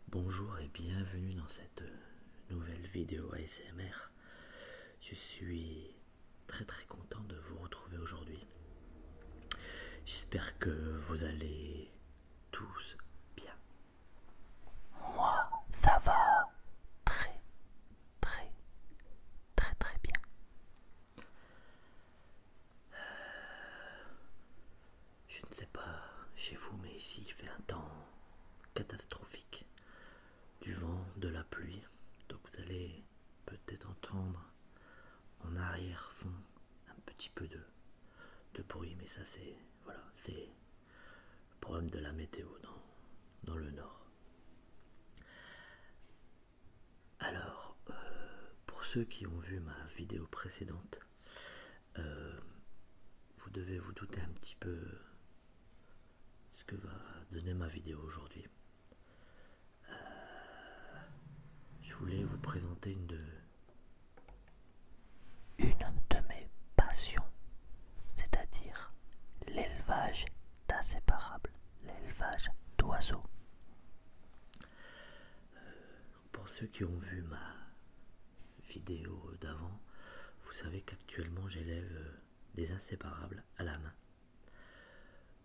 Bonjour et bienvenue dans cette nouvelle vidéo ASMR. Je suis très content de vous retrouver aujourd'hui. J'espère que vous allez tous bien. Moi, ça va très bien. Je ne sais pas chez vous, mais ici il fait un temps catastrophique. Du vent, de la pluie. Donc vous allez peut-être entendre en arrière-fond un petit peu de bruit, mais ça c'est le problème de la météo dans le nord. Alors, pour ceux qui ont vu ma vidéo précédente, vous devez vous douter un petit peu ce que va donner ma vidéo aujourd'hui. Je voulais vous présenter Une de mes passions, c'est-à-dire l'élevage d'inséparables, l'élevage d'oiseaux. Pour ceux qui ont vu ma vidéo d'avant, vous savez qu'actuellement j'élève des inséparables à la main.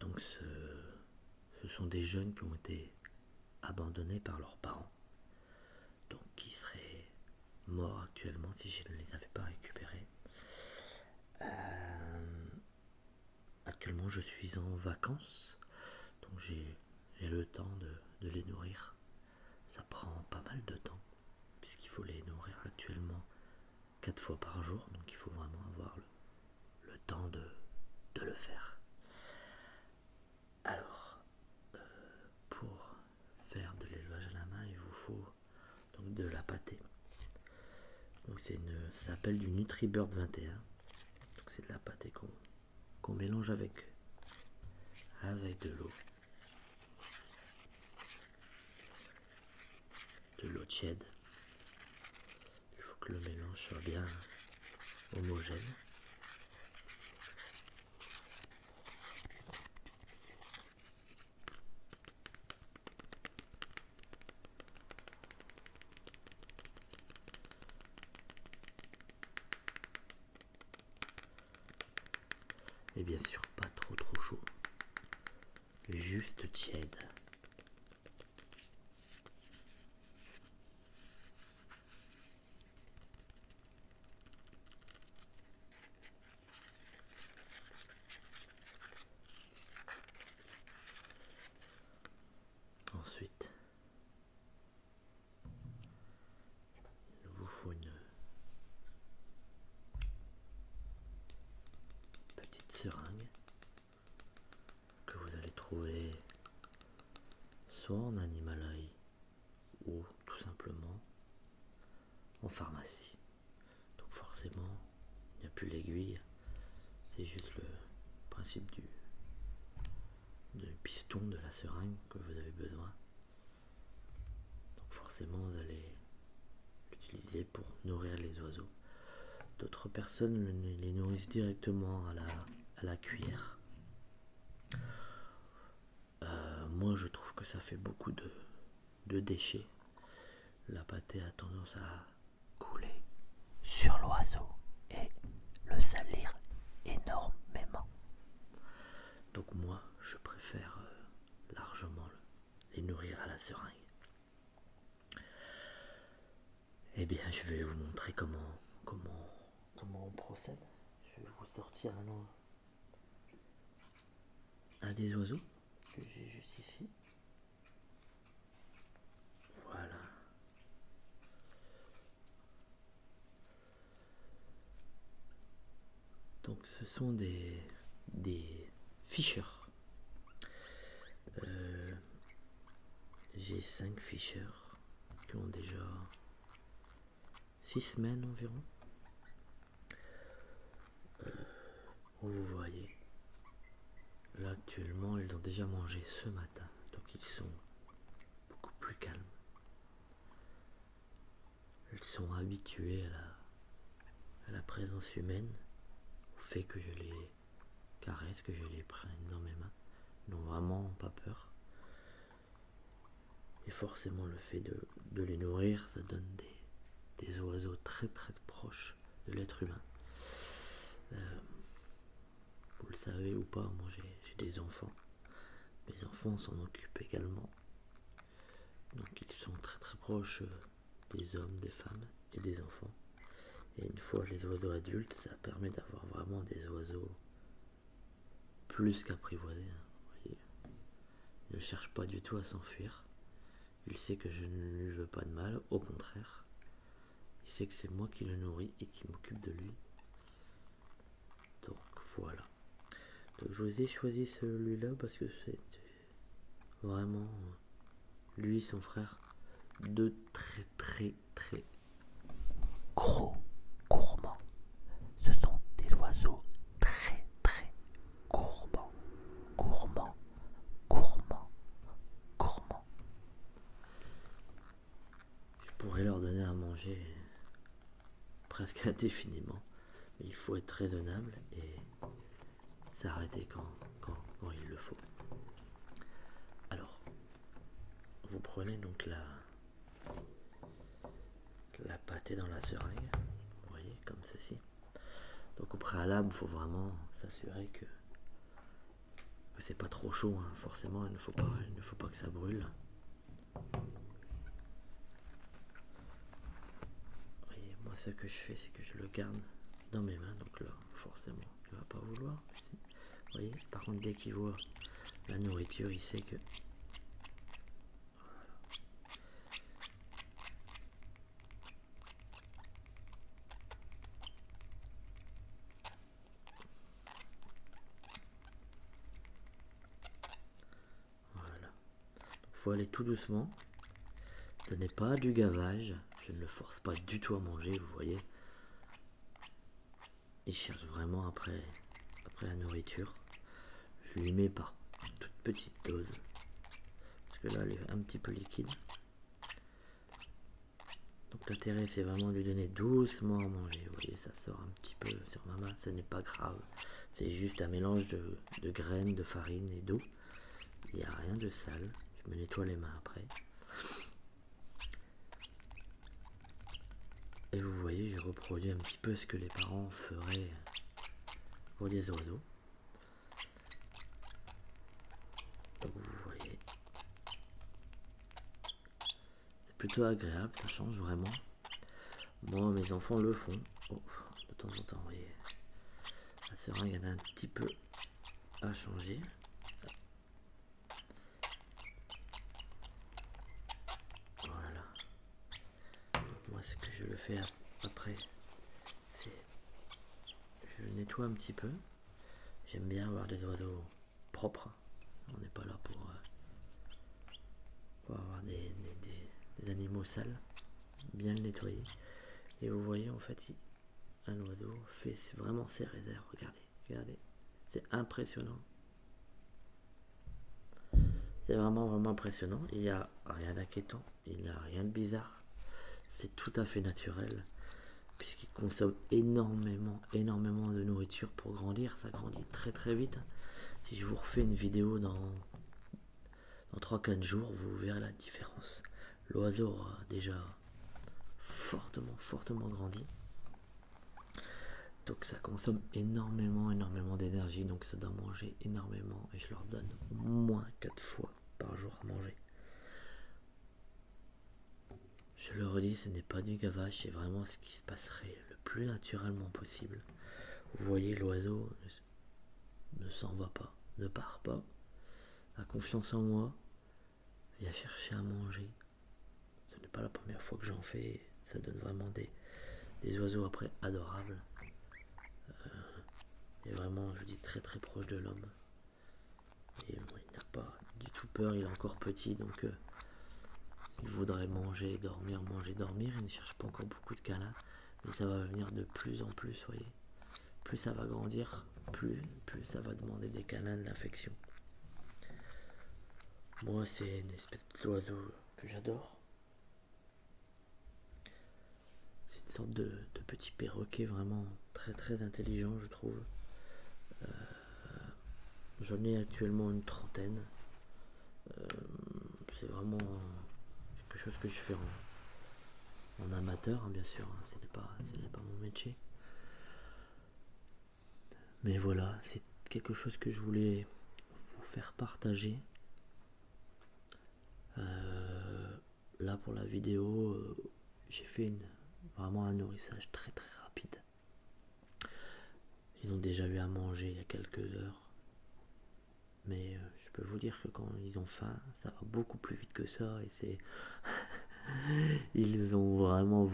Donc ce sont des jeunes qui ont été abandonnés par leurs parents, donc qui seraient morts actuellement si je ne les avais pas récupérés. Actuellement je suis en vacances, donc j'ai le temps de les nourrir. Ça prend pas mal de temps, puisqu'il faut les nourrir actuellement 4 fois par jour, donc il faut vraiment avoir le temps de le faire. Alors, pour faire de l'élevage à la main, il vous faut donc de la pâtée. Donc ça s'appelle du NutriBird 21. Donc c'est de la pâtée qu'on mélange avec de l'eau tiède. Il faut que le mélange soit bien homogène. Et bien sûr pas trop chaud, juste tiède. Ensuite, il vous faut une petite seringue que vous allez trouver soit en animalerie ou tout simplement en pharmacie. Donc forcément, il n'y a plus l'aiguille, c'est juste le principe du piston de la seringue que vous avez besoin. Donc forcément, vous allez l'utiliser pour nourrir les oiseaux. D'autres personnes les nourrissent directement à la cuillère. Moi, je trouve que ça fait beaucoup de déchets. La pâtée a tendance à Couler sur l'oiseau et le salir énormément. Donc moi, je préfère largement les nourrir à la seringue. Eh bien, je vais vous montrer comment on procède. Je vais vous sortir un des oiseaux que j'ai juste ici. Voilà. Donc ce sont des ficheurs. J'ai 5 ficheurs qui ont déjà 6 semaines environ. Vous voyez, là actuellement ils ont déjà mangé ce matin, donc ils sont beaucoup plus calmes. Ils sont habitués à la présence humaine, au fait que je les caresse, que je les prenne dans mes mains. Ils n'ont vraiment pas peur. Et forcément le fait de les nourrir, ça donne des oiseaux très très proches de l'être humain. Vous le savez ou pas, moi j'ai des enfants. Mes enfants s'en occupent également. Donc ils sont très très proches des hommes, des femmes et des enfants. Et une fois les oiseaux adultes, ça permet d'avoir vraiment des oiseaux plus qu'apprivoisés. Hein. Il ne cherche pas du tout à s'enfuir. Il sait que je ne lui veux pas de mal, au contraire. Il sait que c'est moi qui le nourris et qui m'occupe de lui. Donc voilà. Donc je vous ai choisi celui-là parce que c'est vraiment lui, son frère, deux très très très Gros, gourmands. Ce sont des oiseaux très très gourmands. Gourmands, gourmands, gourmands. Je pourrais leur donner à manger presque indéfiniment. Mais il faut être raisonnable et s'arrêter quand il le faut. Alors, vous prenez donc la pâtée dans la seringue, vous voyez, comme ceci. Donc au préalable, il faut vraiment s'assurer que c'est pas trop chaud, hein. Forcément, il ne faut pas que ça brûle. Vous voyez, moi ce que je fais, c'est que je le garde dans mes mains, donc là, forcément, il va pas vouloir. Vous voyez, par contre, dès qu'il voit la nourriture, il sait que voilà. Il faut aller tout doucement. Ce n'est pas du gavage. Je ne le force pas du tout à manger, vous voyez. Il cherche vraiment après la nourriture. Je lui mets par toute petite dose. Parce que là, elle est un petit peu liquide. Donc l'intérêt, c'est vraiment de lui donner doucement à manger. Vous voyez, ça sort un petit peu sur ma main. Ce n'est pas grave. C'est juste un mélange de graines, de farine et d'eau. Il n'y a rien de sale. Je me nettoie les mains après. Et vous voyez, j'ai reproduit un petit peu ce que les parents feraient pour des oiseaux. Donc vous voyez, c'est plutôt agréable, ça change vraiment. Moi, mes enfants le font. Oh, de temps en temps, vous voyez, la seringue en a un petit peu à changer. Voilà. Donc moi, ce que je le fais après, c'est je le nettoie un petit peu. J'aime bien avoir des oiseaux propres. On n'est pas là pour avoir des animaux sales. Bien le nettoyer. Et vous voyez, en fait, un oiseau fait vraiment ses réserves. Regardez, regardez. C'est impressionnant. C'est vraiment impressionnant. Il n'y a rien d'inquiétant. Il n'y a rien de bizarre. C'est tout à fait naturel. Puisqu'il consomme énormément de nourriture pour grandir. Ça grandit très très vite. Si je vous refais une vidéo dans 3-4 jours, vous verrez la différence. L'oiseau aura déjà fortement grandi. Donc ça consomme énormément d'énergie, donc ça doit manger énormément et je leur donne au moins 4 fois par jour à manger. Je le redis, ce n'est pas du gavage, c'est vraiment ce qui se passerait le plus naturellement possible. Vous voyez, l'oiseau ne s'en va pas, ne part pas, a confiance en moi, vient chercher à manger. Ce n'est pas la première fois que j'en fais, ça donne vraiment des oiseaux après adorables. Et vraiment, je dis très proche de l'homme. Et bon, il n'a pas du tout peur, il est encore petit, donc il voudrait manger, dormir. Il ne cherche pas encore beaucoup de câlins, mais ça va venir de plus en plus, voyez. Plus ça va grandir, plus ça va demander des câlins, de l'affection. Moi, c'est une espèce d'oiseau que j'adore. C'est une sorte de petit perroquet vraiment très intelligent, je trouve. J'en ai actuellement une trentaine. C'est vraiment chose que je fais en amateur, hein, bien sûr, hein, ce n'est pas mon métier. Mais voilà, c'est quelque chose que je voulais vous faire partager. Là pour la vidéo, j'ai fait vraiment un nourrissage très très rapide. Ils ont déjà eu à manger il y a quelques heures. Mais je peux vous dire que quand ils ont faim, ça va beaucoup plus vite que ça. Et c'est... ils ont vraiment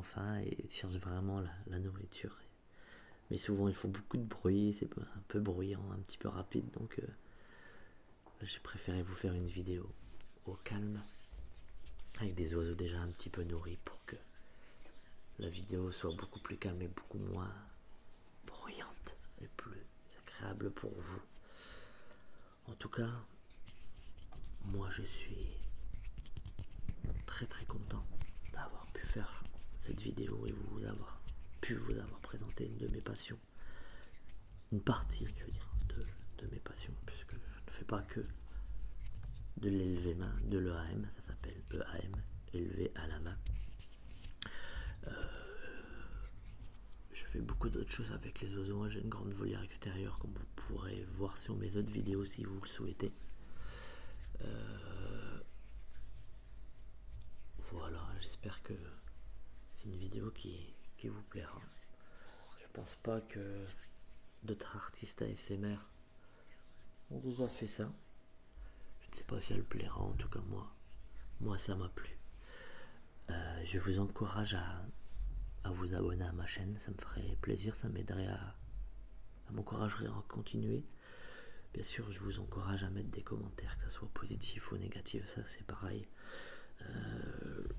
faim et ils cherchent vraiment la nourriture. Mais souvent il faut beaucoup de bruit, c'est un peu bruyant, un petit peu rapide. Donc j'ai préféré vous faire une vidéo au calme, avec des oiseaux déjà un petit peu nourris pour que la vidéo soit beaucoup plus calme et beaucoup moins bruyante et plus agréable pour vous. En tout cas, moi je suis très très content d'avoir pu faire cette vidéo et vous avoir présenté une de mes passions, une partie, je veux dire, de mes passions, puisque je ne fais pas que de l'élevé main, de l'EAM, ça s'appelle EAM, élevé à la main. Je fais beaucoup d'autres choses avec les oiseaux. J'ai une grande volière extérieure, comme vous pourrez voir sur mes autres vidéos si vous le souhaitez. Voilà, j'espère que c'est une vidéo qui vous plaira. Je pense pas que d'autres artistes ASMR ont déjà fait ça. Je ne sais pas si elle plaira, en tout cas moi ça m'a plu. Je vous encourage à vous abonner à ma chaîne, ça me ferait plaisir, ça m'aiderait m'encouragerait à continuer. Bien sûr, je vous encourage à mettre des commentaires, que ce soit positif ou négatif, ça c'est pareil.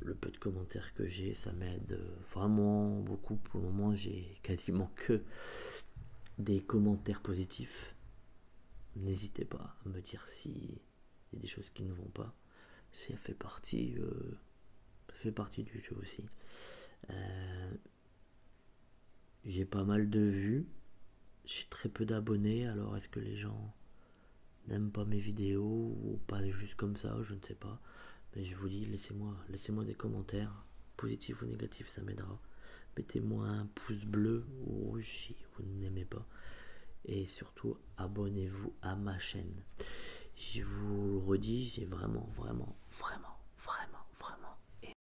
Le peu de commentaires que j'ai, ça m'aide vraiment beaucoup. Pour le moment, j'ai quasiment que des commentaires positifs. N'hésitez pas à me dire s'il y a des choses qui ne vont pas. Ça fait partie du jeu aussi. J'ai pas mal de vues, j'ai très peu d'abonnés, alors est-ce que les gens n'aiment pas mes vidéos ou pas juste comme ça, je ne sais pas. Mais je vous dis, laissez-moi des commentaires, positifs ou négatifs, ça m'aidera. Mettez-moi un pouce bleu ou rouge si vous n'aimez pas. Et surtout, abonnez-vous à ma chaîne. Je vous redis, j'ai vraiment